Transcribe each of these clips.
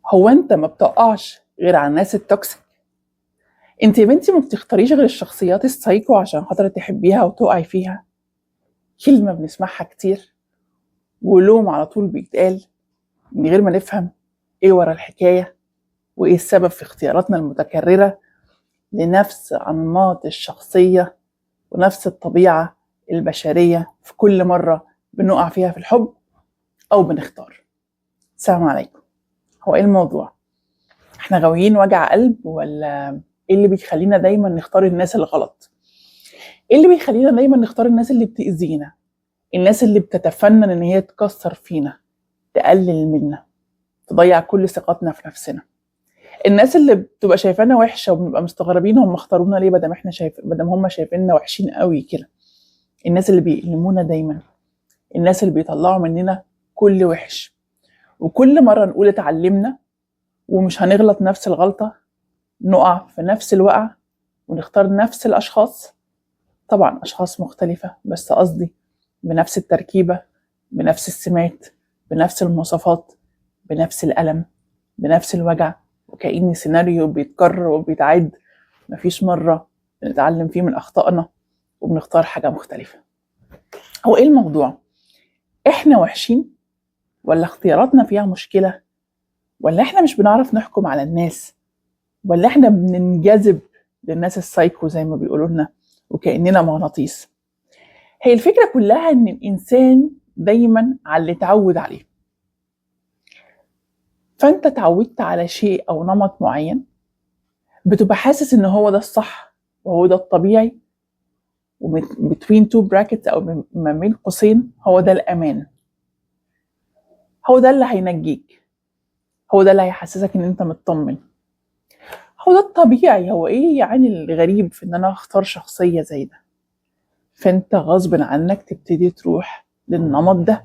هو انت ما بتقعش غير على الناس التوكسيك؟ انت يا بنتي ما بتختاريش غير الشخصيات السايكو عشان خاطر تحبيها وتقعي فيها؟ كلمة بنسمعها كتير ولوم على طول بيتقال من غير ما نفهم ايه ورا الحكاية وايه السبب في اختياراتنا المتكررة لنفس أنماط الشخصية ونفس الطبيعة البشرية في كل مرة بنقع فيها في الحب أو بنختار. السلام عليكم. هو ايه الموضوع؟ احنا غاويين وجع قلب ولا ايه اللي بيخلينا دايما نختار الناس الغلط؟ ايه اللي بيخلينا دايما نختار الناس اللي بتأذينا؟ الناس اللي بتتفنن ان هي تكسر فينا، تقلل منا، تضيع كل ثقتنا في نفسنا. الناس اللي بتبقى شايفانا وحشه وبنبقى مستغربين هم اختارونا ليه بدل هم شايفيننا وحشين قوي كده. الناس اللي بيألمونا دايما، الناس اللي بيطلعوا مننا كل وحش، وكل مره نقول اتعلمنا ومش هنغلط نفس الغلطه، نقع في نفس الوقع ونختار نفس الاشخاص. طبعا اشخاص مختلفه بس قصدي بنفس التركيبه، بنفس السمات، بنفس المواصفات، بنفس الألم، بنفس الوجع، وكأن سيناريو بيتكرر وبيتعاد. مفيش مرة بنتعلم فيه من أخطائنا وبنختار حاجة مختلفة. هو إيه الموضوع؟ إحنا وحشين؟ ولا اختياراتنا فيها مشكلة؟ ولا إحنا مش بنعرف نحكم على الناس؟ ولا إحنا بننجذب للناس السايكو زي ما بيقولوا لنا وكأننا مغناطيس؟ هي الفكرة كلها إن الإنسان دايما على اللي اتعود عليه. فأنت اتعودت على شيء أو نمط معين، بتبقى حاسس إن هو ده الصح وهو ده الطبيعي، وبين تو براكتس أو ما بين قوسين هو ده الأمان، هو ده اللي هينجيك، هو ده اللي هيحسسك إن أنت مطمن، هو ده الطبيعي. هو إيه يعني الغريب في إن أنا أختار شخصية زي ده؟ فأنت غصب عنك تبتدي تروح للنمط ده،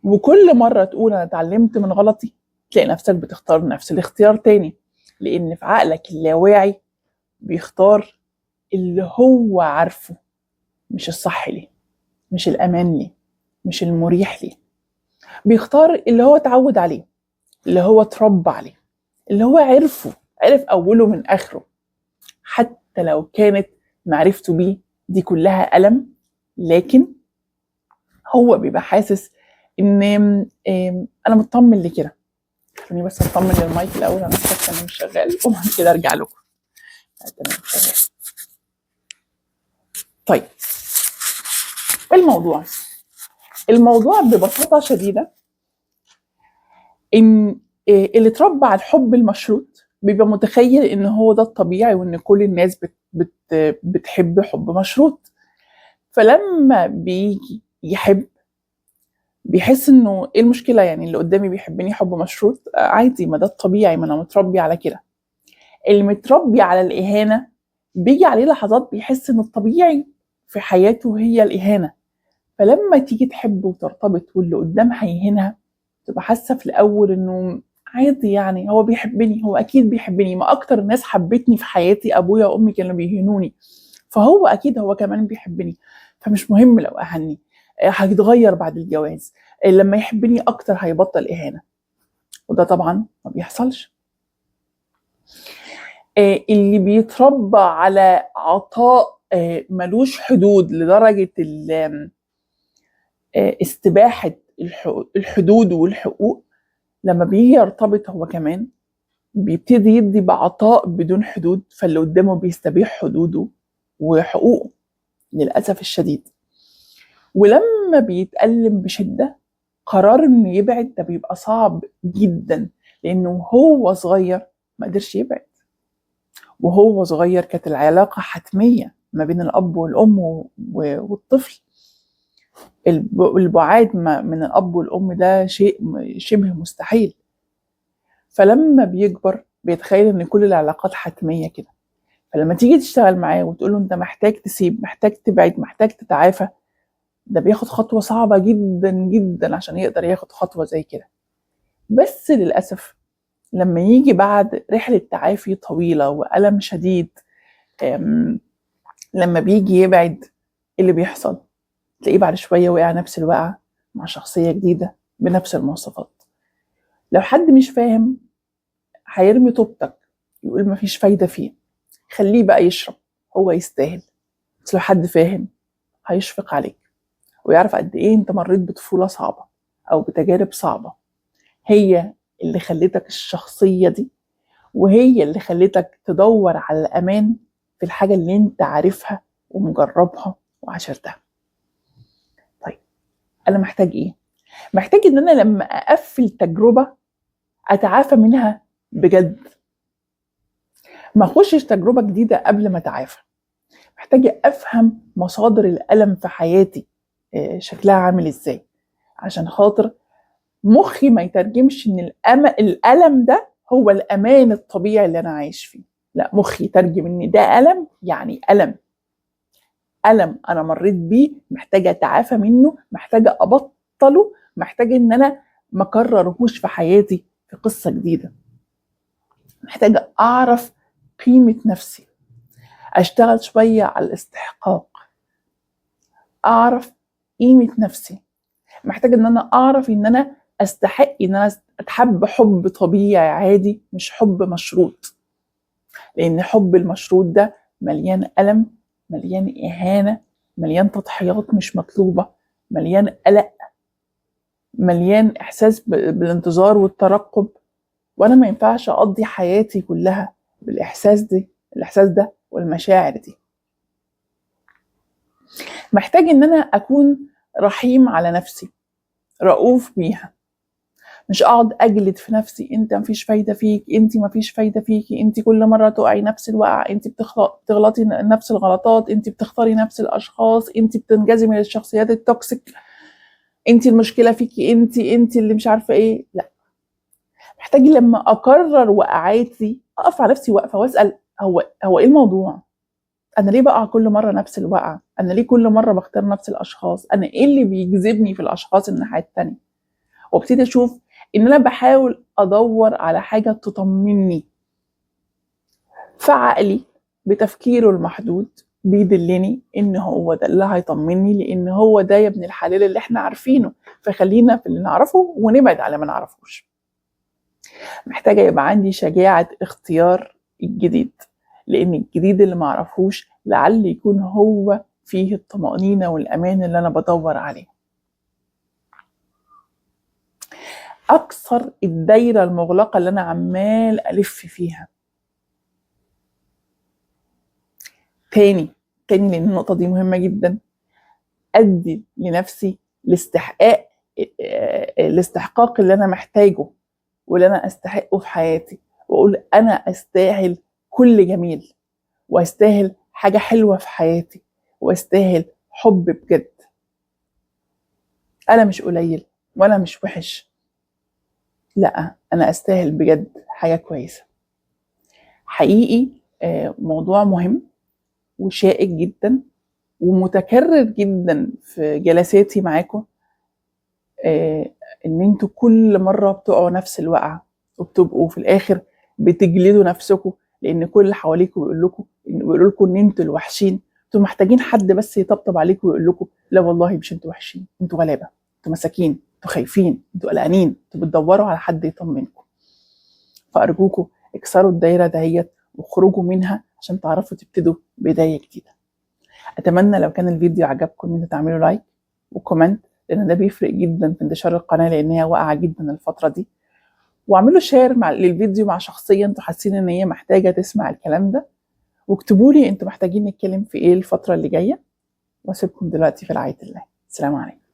وكل مرة تقول أنا اتعلمت من غلطي تلاقي نفسك بتختار نفس الاختيار تاني، لأن في عقلك اللاواعي بيختار اللي هو عارفه، مش الصح ليه، مش الأمان ليه، مش المريح ليه. بيختار اللي هو اتعود عليه، اللي هو اتربى عليه، اللي هو عرف أوله من آخره، حتى لو كانت معرفته بيه دي كلها ألم. لكن هو بيبقى حاسس إن أنا مطمن لكده. خليني بس أطمن للمايك الأول، أنا حاسة إنه مش شغال وبعد كده أرجع لكم. تمام شغال. طيب الموضوع ببساطة شديدة إن اللي اتربى على الحب المشروط بيبقى متخيل إن هو ده الطبيعي وإن كل الناس بتحب حب مشروط. فلما بيجي يحب بيحس إنه إيه المشكلة، يعني اللي قدامي بيحبني حب مشروط عادي، ما ده الطبيعي، ما أنا متربي على كده. اللي متربي على الإهانة بيجي عليه لحظات بيحس إن الطبيعي في حياته هي الإهانة. فلما تيجي تحب وترتبط واللي قدامها يهينها تبقى حاسه في الاول انه عادي، يعني هو بيحبني، هو اكيد بيحبني، ما اكتر الناس حبتني في حياتي ابويا وامي كانوا بيهينوني، فهو اكيد هو كمان بيحبني، فمش مهم لو اهني، هيتغير بعد الجواز، لما يحبني اكتر هيبطل اهانه. وده طبعا ما بيحصلش. اللي بيتربى على عطاء ملوش حدود لدرجه استباحة الحدود والحقوق، لما بيجي يرتبط هو كمان بيبتدي يدي بعطاء بدون حدود، فاللي قدامه بيستبيح حدوده وحقوقه للأسف الشديد. ولما بيتألم بشدة قرار انه يبعد ده بيبقى صعب جدا، لانه هو صغير ما قدرش يبعد، وهو صغير كانت العلاقة حتمية ما بين الأب والأم والطفل. البعاد من الأب والأم ده شيء شبه مستحيل. فلما بيكبر بيتخيل إن كل العلاقات حتمية كده، فلما تيجي تشتغل معاه وتقول له أنت محتاج تسيب، محتاج تبعد، محتاج تتعافى، ده بياخد خطوة صعبة جدا جدا عشان يقدر ياخد خطوة زي كده. بس للأسف لما يجي بعد رحلة تعافي طويلة وألم شديد، لما بيجي يبعد اللي بيحصل تلاقيه بعد شوية وقع نفس الوقعة مع شخصية جديدة بنفس المواصفات. لو حد مش فاهم هيرمي طوبتك، يقول مفيش فايدة فيه، خليه بقى يشرب، هو يستاهل. بس لو حد فاهم هيشفق عليك ويعرف قد ايه انت مريت بطفولة صعبة او بتجارب صعبة، هي اللي خلتك الشخصية دي، وهي اللي خلتك تدور على الأمان في الحاجة اللي انت عارفها ومجربها وعشرتها. طيب أنا محتاج إيه؟ محتاج إن أنا لما أقفل تجربة أتعافى منها بجد، ما أخشش تجربة جديدة قبل ما أتعافى. محتاجة أفهم مصادر الألم في حياتي شكلها عامل إزاي، عشان خاطر مخي ما يترجمش إن الألم ده هو الأمان الطبيعي اللي أنا عايش فيه. لا، مخي يترجم إن ده ألم، يعني ألم أنا مريت بيه، محتاجة أتعافى منه، محتاجة أبطله، محتاجة إن أنا ما أكررهوش في حياتي في قصة جديدة. محتاجة أعرف قيمة نفسي، أشتغل شوية على الاستحقاق، أعرف قيمة نفسي. محتاجة إن أنا أعرف إن أنا أستحق إن أنا أتحب حب طبيعي عادي، مش حب مشروط، لأن حب المشروط ده مليان ألم، مليان إهانة، مليان تضحيات مش مطلوبة، مليان قلق، مليان إحساس بالانتظار والترقب. وأنا ما ينفعش أقضي حياتي كلها بالإحساس ده والمشاعر دي. محتاج إن أنا أكون رحيم على نفسي، رؤوف بيها، مش أقعد أجلد في نفسي، أنت مفيش فايدة فيك، أنت مفيش فايدة فيكي، أنت كل مرة تقعي نفس الوقع، أنت بتغلطي نفس الغلطات، أنت بتختاري نفس الأشخاص، أنت بتنجذبي للشخصيات التوكسيك، أنت المشكلة فيكي، أنت اللي مش عارفة إيه. لا، محتاج لما أكرر وقعاتي أقف على نفسي وقفة وأسأل هو إيه الموضوع؟ أنا ليه بقع كل مرة نفس الوقعة؟ أنا ليه كل مرة بختار نفس الأشخاص؟ أنا إيه اللي بيجذبني في الأشخاص الناحية التانية؟ وابتدي أشوف إن أنا بحاول أدور على حاجة تطمني، فعقلي بتفكيره المحدود بيدلني إن هو ده اللي هيطمني، لأن هو ده يا ابن الحلال اللي إحنا عارفينه، فخلينا في اللي نعرفه ونبعد على ما نعرفوش. محتاجة يبقى عندي شجاعة اختيار الجديد، لأن الجديد اللي معرفوش لعل يكون هو فيه الطمأنينة والأمان اللي أنا بدور عليه. أكسر الدايرة المغلقة اللي أنا عمال ألف فيها. تاني لأن النقطة دي مهمة جدا. أدي لنفسي الاستحقاق اللي أنا محتاجه واللي أنا أستحقه في حياتي، وأقول أنا أستاهل كل جميل، وأستاهل حاجة حلوة في حياتي، وأستاهل حب بجد. أنا مش قليل وأنا مش وحش، لا، أنا أستاهل بجد حاجة كويسة. حقيقي موضوع مهم وشائك جدا ومتكرر جدا في جلساتي معاكم، ان انتوا كل مرة بتقعوا نفس الوقعة وبتبقوا في الاخر بتجلدوا نفسكم، لان كل اللي حواليكم بيقولوا لكم ان انتوا الوحشين. انتوا محتاجين حد بس يطبطب عليكم ويقول لكم لا والله مش انتوا وحشين، انتوا غلابة، انتوا مساكين، انتوا خايفين، انتوا قلقانين، انتوا بتدوروا على حد يطمنكم. فارجوكم اكسروا الدايرة دهيت واخرجوا منها عشان تعرفوا تبتدوا بداية جديدة. اتمنى لو كان الفيديو عجبكم ان انتوا تعملوا لايك وكومنت، لان ده بيفرق جدا في انتشار القناه، لان هي واقعه جدا الفتره دي. واعملوا شير للفيديو مع شخصيه انتوا حاسين ان هي محتاجه تسمع الكلام ده، واكتبوا لي انتوا محتاجين نتكلم في ايه الفتره اللي جايه. واسيبكم دلوقتي في رعايه الله. السلام عليكم.